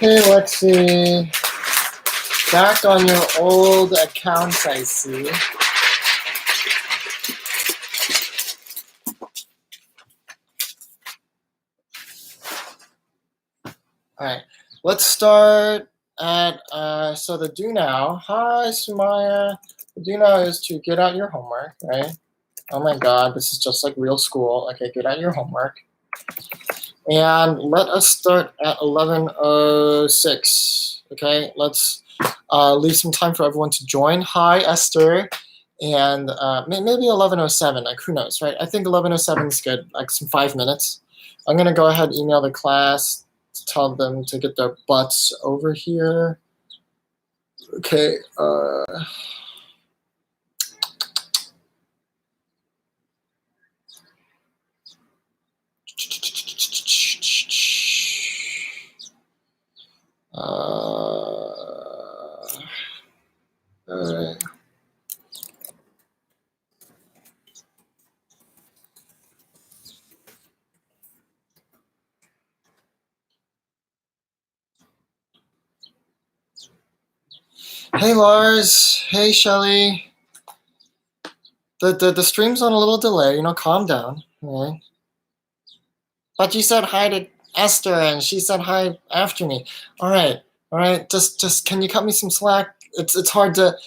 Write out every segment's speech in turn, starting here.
Okay, Lexi. Back on your old accounts, I see. All right, let's start at, so the do now. Hi, Sumaya. The do now is to get out your homework, right? Oh my God, this is just like real school. Okay, get out your homework. And let us start at 11:06. Okay, let's leave some time for everyone to join. Hi, Esther. And maybe 11:07, like who knows, right? I think 11:07 is good, like some 5 minutes. I'm gonna go ahead and email the class to tell them to get their butts over here. Okay. All right. Hey Lars, hey Shelly. The stream's on a little delay, calm down. All right. But you said hi to Esther and she said hi after me. All right. Just can you cut me some slack? It's hard to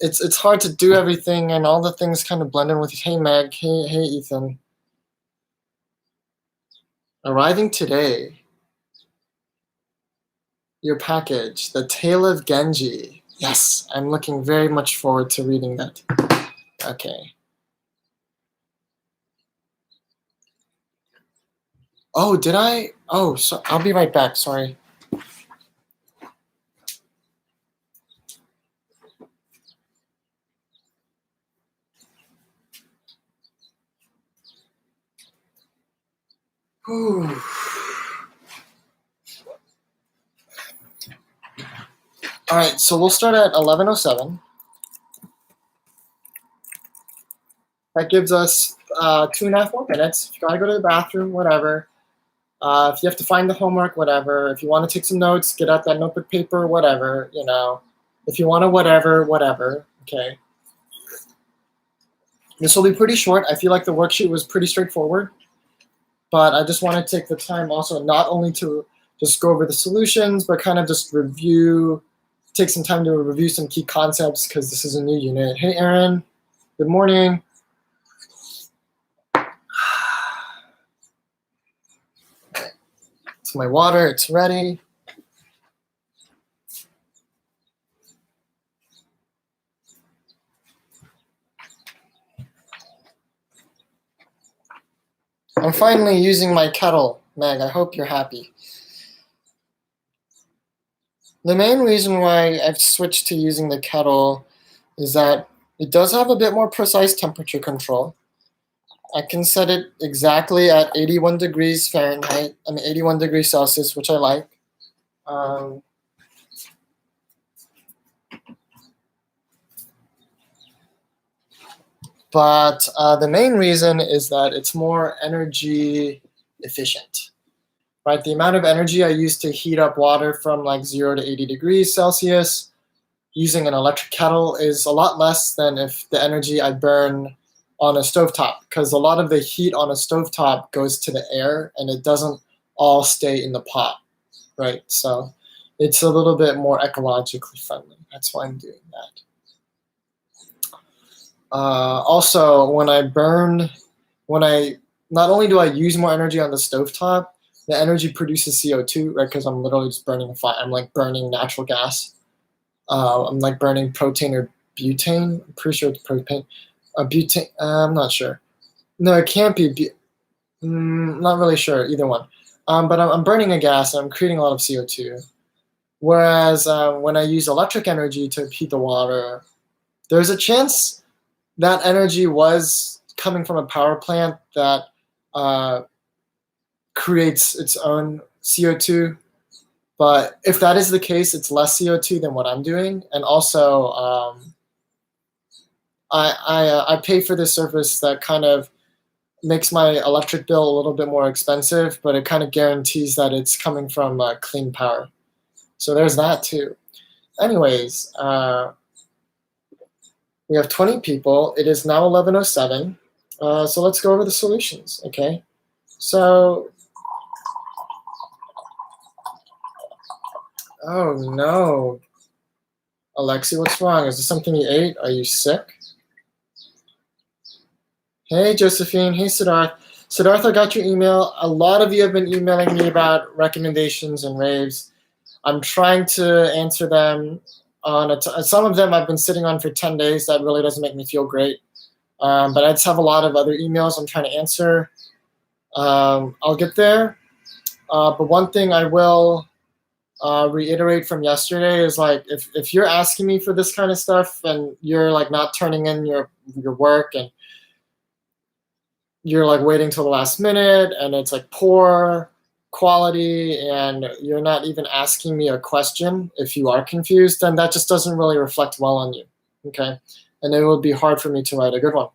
it's hard to do everything and all the things kind of blend in with you. Hey Meg, hey Ethan. Arriving today. Your package, The Tale of Genji. Yes, I'm looking very much forward to reading that. Okay. Oh, did I? Oh, so I'll be right back. Sorry. Whew. All right, so we'll start at 11:07. That gives us 2.5 more minutes. If you gotta go to the bathroom, whatever. If you have to find the homework, whatever. If you want to take some notes, get out that notebook paper, whatever. If you want to whatever. Okay. This will be pretty short. I feel like the worksheet was pretty straightforward, but I just want to take the time also not only to just go over the solutions, but kind of just take some time to review some key concepts because this is a new unit. Hey, Aaron. Good morning. It's my water. It's ready. I'm finally using my kettle, Meg. I hope you're happy. The main reason why I've switched to using the kettle is that it does have a bit more precise temperature control. I can set it exactly at 81 degrees Fahrenheit, 81 degrees Celsius, which I like. But the main reason is that it's more energy efficient. Right, the amount of energy I use to heat up water from like 0 to 80 degrees Celsius using an electric kettle is a lot less than if the energy I burn on a stovetop, because a lot of the heat on a stovetop goes to the air and it doesn't all stay in the pot, right? So it's a little bit more ecologically friendly. That's why I'm doing that. Also, not only do I use more energy on the stovetop, the energy produces CO2, right? Because I'm literally just burning I'm like burning natural gas. I'm like burning propane or butane. I'm pretty sure it's propane. Butane. I'm not sure. No, it can't be. Not really sure either one. But I'm burning a gas and I'm creating a lot of CO2. Whereas when I use electric energy to heat the water, there's a chance that energy was coming from a power plant that creates its own CO2. But if that is the case, it's less CO2 than what I'm doing. And also, I pay for this service that kind of makes my electric bill a little bit more expensive, but it kind of guarantees that it's coming from clean power. So there's that too. Anyways, we have 20 people. It is now 11:07. So let's go over the solutions, okay? So, oh no. Alexi, what's wrong? Is this something you ate? Are you sick? Hey, Josephine. Hey, Siddharth. Siddharth, I got your email. A lot of you have been emailing me about recommendations and raves. I'm trying to answer them. Some of them I've been sitting on for 10 days. That really doesn't make me feel great. But I just have a lot of other emails I'm trying to answer. I'll get there. But one thing I will reiterate from yesterday is like if you're asking me for this kind of stuff and you're like not turning in your work and you're like waiting till the last minute and it's like poor quality and you're not even asking me a question if you are confused, then that just doesn't really reflect well on you, okay? And it would be hard for me to write a good one.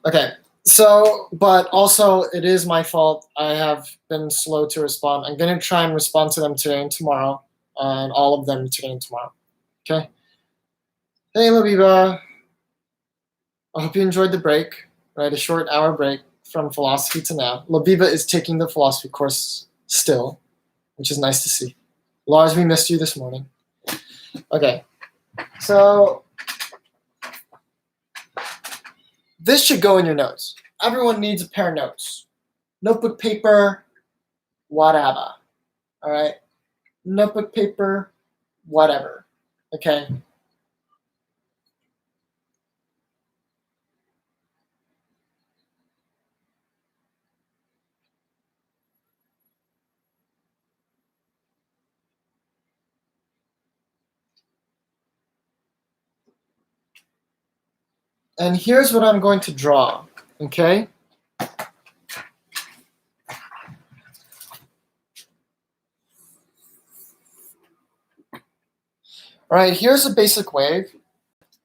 Okay, so, but also it is my fault. I have been slow to respond. I'm going to try and respond to them today and tomorrow, and all of them today and tomorrow, okay? Hey, Labiba. I hope you enjoyed the break, right? A short hour break from philosophy to now. Labiba is taking the philosophy course still, which is nice to see. Lars, we missed you this morning. Okay, so this should go in your notes. Everyone needs a pair of notes. Notebook paper, whatever. All right? Notebook paper, whatever. Okay? And here's what I'm going to draw. Okay? All right, here's a basic wave.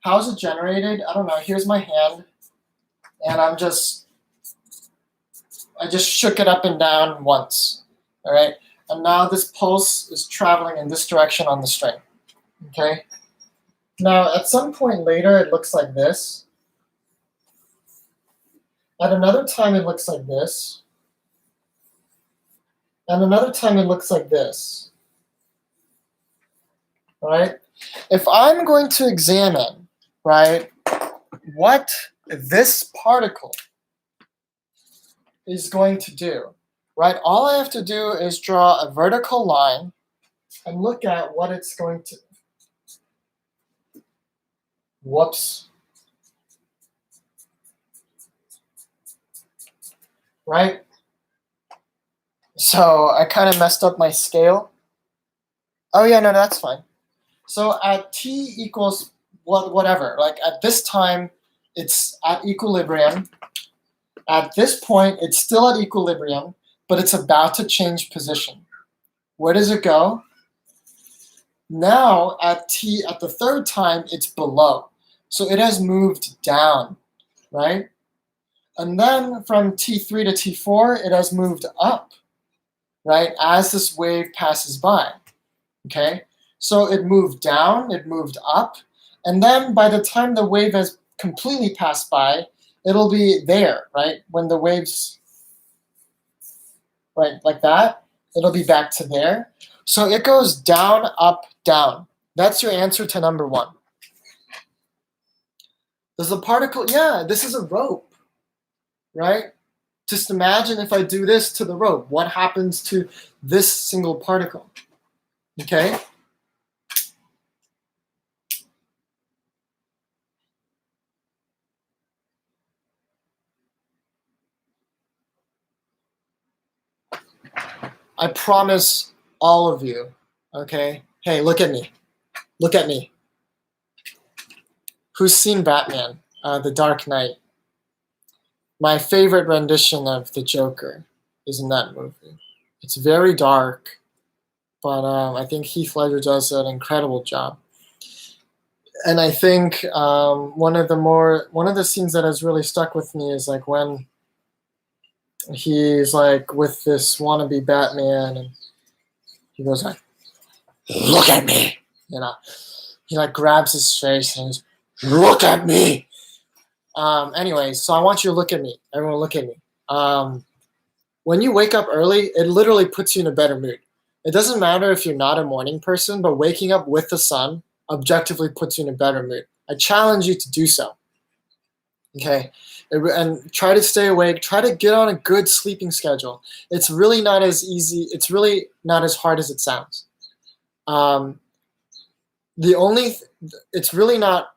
How's it generated? I don't know. Here's my hand. And I just shook it up and down once. All right? And now this pulse is traveling in this direction on the string. Okay? Now, at some point later, it looks like this. At another time, it looks like this. And another time, it looks like this. Right? If I'm going to examine, right, what this particle is going to do, right, all I have to do is draw a vertical line and look at what it's going to. Whoops. Right? So I kind of messed up my scale. Oh yeah, no, that's fine. So at t equals whatever, like at this time, it's at equilibrium. At this point, it's still at equilibrium, but it's about to change position. Where does it go? Now at the third time, it's below. So it has moved down, right? And then from T3 to T4, it has moved up, right, as this wave passes by, okay? So it moved down, it moved up, and then by the time the wave has completely passed by, it'll be there, right? When the waves, right, like that, it'll be back to there. So it goes down, up, down. That's your answer to number one. Does the particle, yeah, this is a rope, right? Just imagine if I do this to the rope, what happens to this single particle, okay? I promise all of you, okay? Hey, look at me. Look at me. Who's seen Batman, The Dark Knight? My favorite rendition of the Joker is in that movie. It's very dark, but I think Heath Ledger does an incredible job. And I think one of the scenes that has really stuck with me is like when he's like with this wannabe Batman, and He goes like, look at me. He like grabs his face and he's, look at me. Anyway, so I want you to look at me. Everyone look at me. When you wake up early, it literally puts you in a better mood. It doesn't matter if you're not a morning person, but waking up with the sun objectively puts you in a better mood. I challenge you to do so. Okay? And try to stay awake. Try to get on a good sleeping schedule. It's really not as easy. It's really not as hard as it sounds. It's really not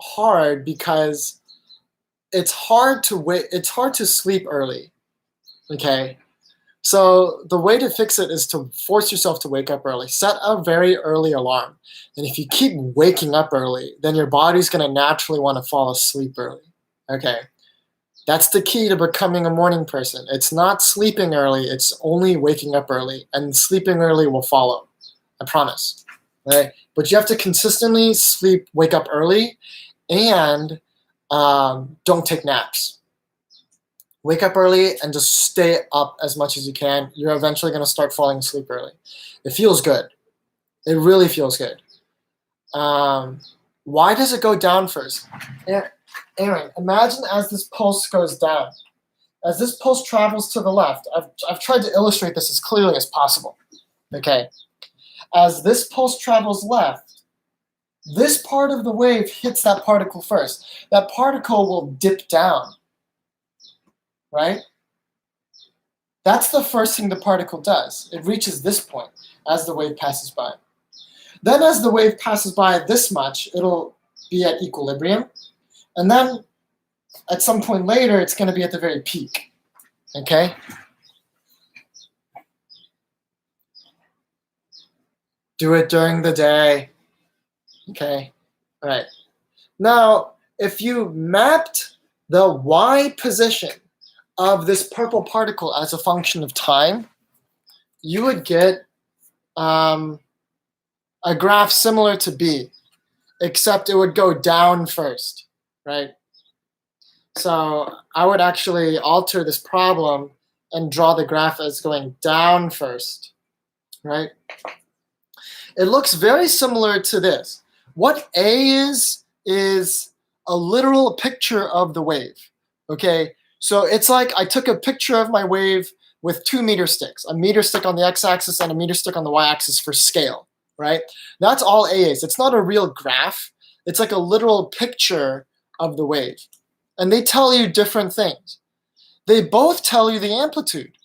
hard because it's hard to sleep early. Okay? So the way to fix it is to force yourself to wake up early. Set a very early alarm. And if you keep waking up early, then your body's going to naturally want to fall asleep early. Okay? That's the key to becoming a morning person. It's not sleeping early, it's only waking up early. And sleeping early will follow. I promise. Okay? But you have to consistently wake up early, and don't take naps. Wake up early and just stay up as much as you can. You're eventually going to start falling asleep early. It feels good. It really feels good. Why does it go down first? Aaron, imagine as this pulse goes down. As this pulse travels to the left, I've tried to illustrate this as clearly as possible. Okay. As this pulse travels left, this part of the wave hits that particle first. That particle will dip down. Right? That's the first thing the particle does. It reaches this point as the wave passes by. Then as the wave passes by this much, it'll be at equilibrium. And then at some point later, it's going to be at the very peak. Okay? Do it during the day. Okay? All right. Now, if you mapped the y position of this purple particle as a function of time, you would get a graph similar to B, except it would go down first, right? So I would actually alter this problem and draw the graph as going down first, right? It looks very similar to this. What A is a literal picture of the wave, okay? So it's like I took a picture of my wave with 2 meter sticks, a meter stick on the x-axis and a meter stick on the y-axis for scale, right? That's all A is. It's not a real graph. It's like a literal picture of the wave. And they tell you different things. They both tell you the amplitude.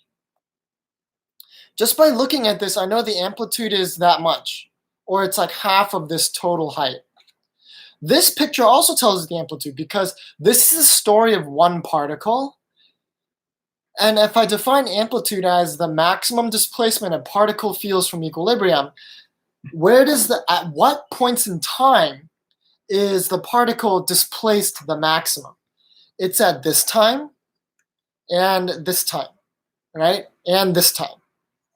Just by looking at this, I know the amplitude is that much, or it's like half of this total height. This picture also tells us the amplitude because this is a story of one particle. And if I define amplitude as the maximum displacement a particle feels from equilibrium, at what points in time is the particle displaced the maximum? It's at this time and this time, right? And this time,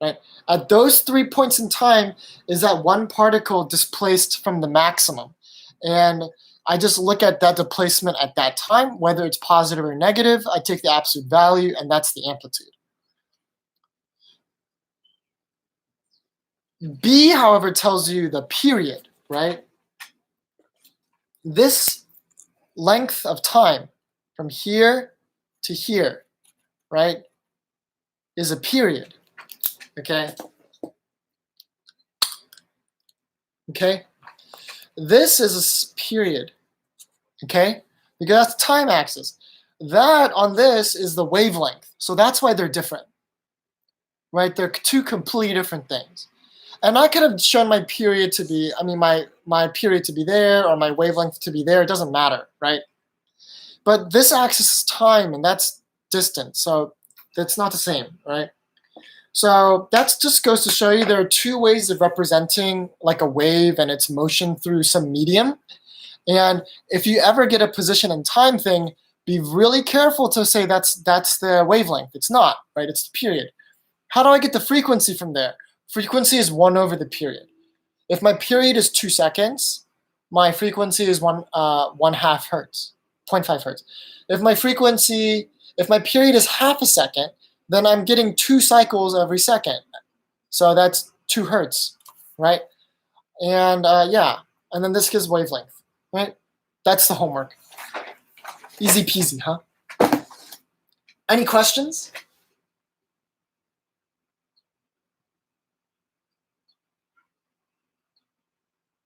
right? At those 3 points in time is that one particle displaced from the maximum. And I just look at that displacement at that time, whether it's positive or negative. I take the absolute value, and that's the amplitude. B, however, tells you the period, right? This length of time from here to here, right, is a period, okay? Okay? This is a period, okay? Because that's the time axis. That on this is the wavelength. So that's why they're different, right? They're two completely different things. And I could have shown my period to be, my period to be there or my wavelength to be there. It doesn't matter, right? But this axis is time and that's distance. So that's not the same, right? So that just goes to show you there are two ways of representing like a wave and its motion through some medium. And if you ever get a position and time thing, be really careful to say that's the wavelength. It's not, right? It's the period. How do I get the frequency from there? Frequency is 1 over the period. If my period is 2 seconds, my frequency is 1/2 hertz, 0.5 hertz. If my period is half a second, then I'm getting 2 cycles every second. So that's 2 hertz, right? And yeah, and then this gives wavelength, right? That's the homework. Easy peasy, huh? Any questions?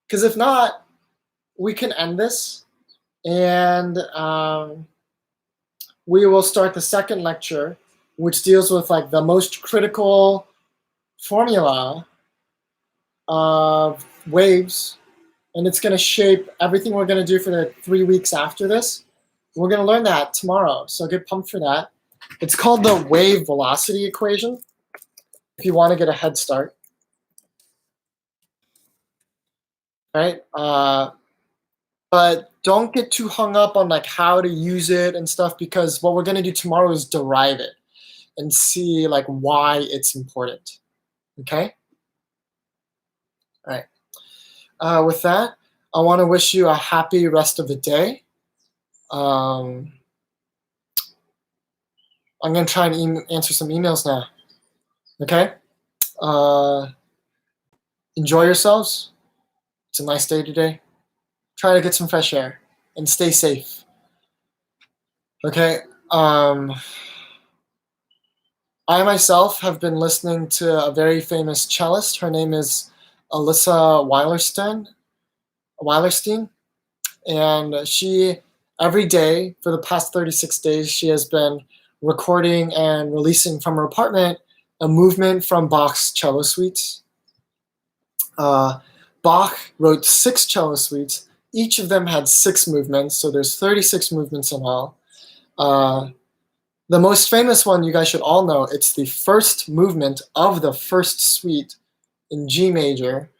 Because if not, we can end this, and we will start the second lecture, which deals with like the most critical formula of waves, and it's going to shape everything we're going to do for the 3 weeks after this. We're going to learn that tomorrow, so get pumped for that. It's called the wave velocity equation, if you want to get a head start. Right? But don't get too hung up on like how to use it and stuff, because what we're going to do tomorrow is derive it and see like why it's important. Okay? All right. With that, I want to wish you a happy rest of the day. I'm going to try and answer some emails now. Okay? Enjoy yourselves. It's a nice day today. Try to get some fresh air and stay safe. Okay? I myself have been listening to a very famous cellist. Her name is Alyssa Weilerstein, and she, every day for the past 36 days, she has been recording and releasing from her apartment a movement from Bach's cello suites. Bach wrote 6 cello suites. Each of them had 6 movements, so there's 36 movements in all. The most famous one you guys should all know, it's the first movement of the first suite in G major,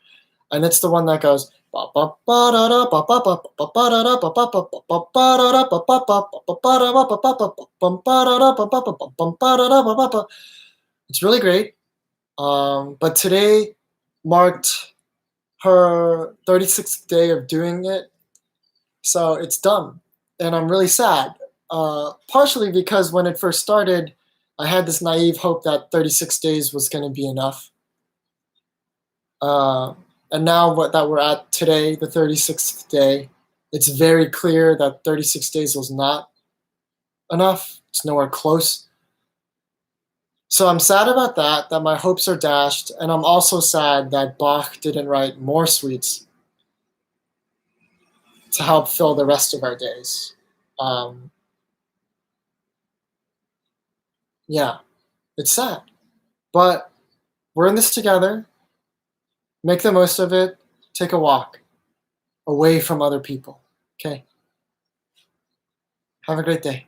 and it's the one that goes. It's really great, but today marked her 36th day of doing it, so it's done, and I'm really sad. Partially because when it first started, I had this naive hope that 36 days was going to be enough. And now that we're at today, the 36th day, it's very clear that 36 days was not enough. It's nowhere close. So I'm sad about that my hopes are dashed, and I'm also sad that Bach didn't write more suites to help fill the rest of our days. Yeah, it's sad. But we're in this together. Make the most of it. Take a walk away from other people. Okay? Have a great day.